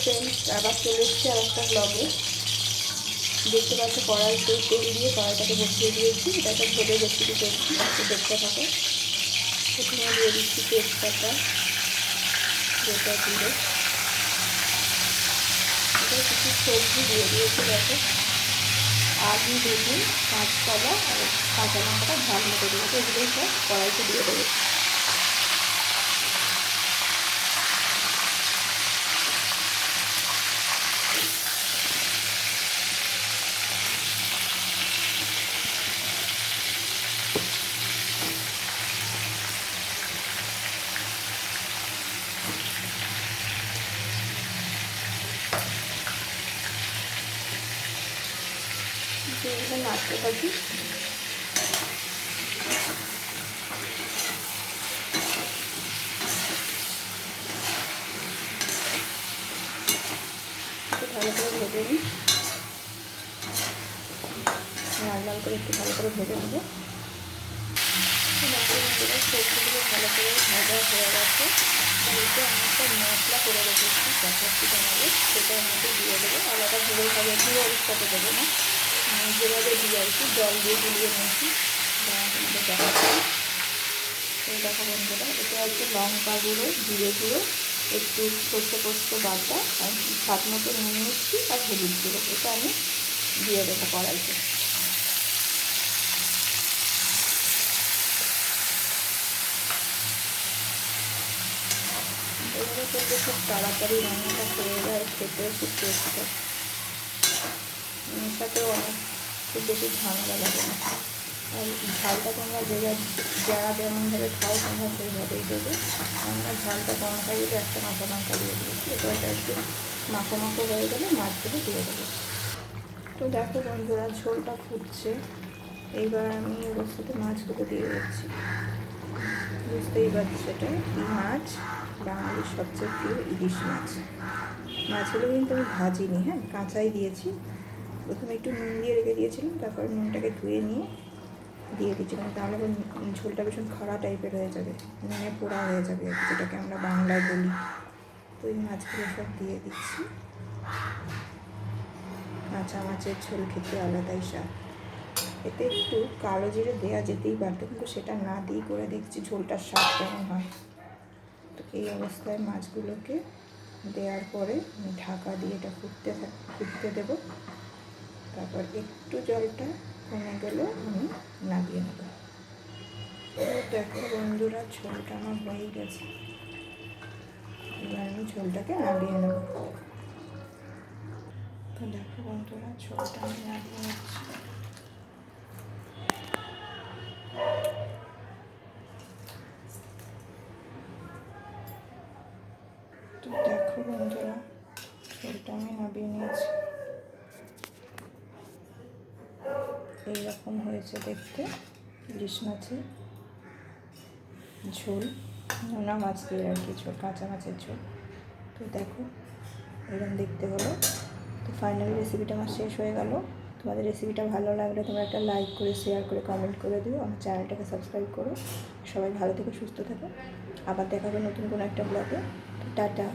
Friends, আবার চলে এসেছি আর একটা ব্লগে। দেখতে পাচ্ছি কড়াইতে তেল দিয়ে কড়াইটাকে বসিয়ে দিয়েছি। এটা একটা ঝোলের রেসিপি করছি, একটু দেখতে থাকো। প্রথমে দিয়ে দিচ্ছি তেজপাতা, যেটা দিলে এটা কিছু সবজি দিয়ে দিয়েছি। দেখো আলু, বেগুন, কাঁচকলা আর কাঁচা লঙ্কাটা ঝাল মতো দিয়েছি। এগুলোই সব কড়াইতে দিয়ে দেবো। নাড়তে থাকি। ভালো করে ভেজে নিই, লাল লাল করে একটু ভালো করে ভেজে নেবো। সবজিগুলো ভালো করে ভাজা হয়ে গেছে। এতে আমি একটা মশলা করে রেখেছি চাপাতি বানাবো, সেটা আমাকে দিয়ে দেবো। আলাদা ভাবে দিয়ে অবস্থাতে দেবো না, যেভাবে দিয়ে আর কি জল দিয়ে গুলিয়ে নিয়েছি। আমাদের দেখাচ্ছি। এই দেখো বন্ধুরা, এটা হচ্ছে লঙ্কা গুঁড়ো, জিরে গুঁড়ো, একটু সর্ষে পোস্ত বাটা আর স্বাদ মতো নুন মিষ্টি আর হলুদ গুঁড়ো। এটা আমি দিয়ে দেবো কড়াইতে। এগুলো করলে খুব তাড়াতাড়ি রান্নাটা হয়ে যায়, খেতে খুব টেস্ট হয়। সাথেও অনেক খুব বেশি ঝামেলা লাগে না। আর ঝালটা তোমরা যারা যেমনভাবে খাও তোমরা সেইভাবেই দেবে। আমরা ঝালটা কম খাই বলে একটা কাঁচা লঙ্কা দিয়ে দিয়েছি। এবার এটা একটু মাখো মাখো হয়ে গেলে মাছগুলো দিয়ে দেবো। তো দেখো বন্ধুরা, ঝোলটা ফুটছে। এইবার আমি অবস্থাতে মাছগুলো দিয়ে দিচ্ছি। বুঝতেই পারছি সেটা এই মাছ, বাঙালির সবচেয়ে প্রিয় ইলিশ মাছ। মাছগুলো কিন্তু আমি ভাজিনি, হ্যাঁ কাঁচাই দিয়েছি। প্রথমে একটু নুন দিয়ে রেখে দিয়েছিলাম, তারপর নুনটাকে ধুয়ে নিয়ে দিয়ে দিচ্ছিলাম। তাহলে ঝোলটা ভীষণ খাড়া টাইপের হয়ে যাবে, নুনে পোড়া হয়ে যাবে, যেটাকে আমরা বাংলায় বলি। তো এই মাছগুলো সব দিয়ে দিচ্ছি। কাঁচা মাছের ঝোল খেতে আলাদাই স্বাদ। এতে একটু কালো জিরে দেওয়া যেতেই পারতো, কিন্তু সেটা না দিয়ে করে দেখছি ঝোলটার স্বাদ কেমন হয়। তো এই অবস্থায় মাছগুলোকে দেওয়ার পরে আমি ঢাকা দিয়ে এটা ফুটতে দেবো। তারপর একটু জলটা কমে গেলে আমি নামিয়ে নেব। তো দেখো বন্ধুরা, ঝোলটা আমার হয়ে গেছে। এবার আমি ঝোলটাকে নামিয়ে নেব। তো দেখো বন্ধুরা, ঝোলটা আমি নামিয়ে নিচ্ছি। তো দেখো বন্ধুরা, ঝোলটা আমি নামিয়ে নিয়েছি। এইরকম হয়েছে দেখতে ইলিশ মাছের ঝোল, নোনা মাছ দিয়ে আর কি ঝোল, কাঁচা মাছের ঝোল। তো দেখো এরকম দেখতে হলো। তো ফাইনাল রেসিপিটা আমার শেষ হয়ে গেল। তোমাদের রেসিপিটা ভালো লাগলে তোমরা একটা লাইক করে, শেয়ার করে, কমেন্ট করে দিও। আমার চ্যানেলটাকে সাবস্ক্রাইব করো। সবাই ভালো থেকো, সুস্থ থাকো। আবার দেখা হবে নতুন কোনো একটা ব্লগে। টাটা।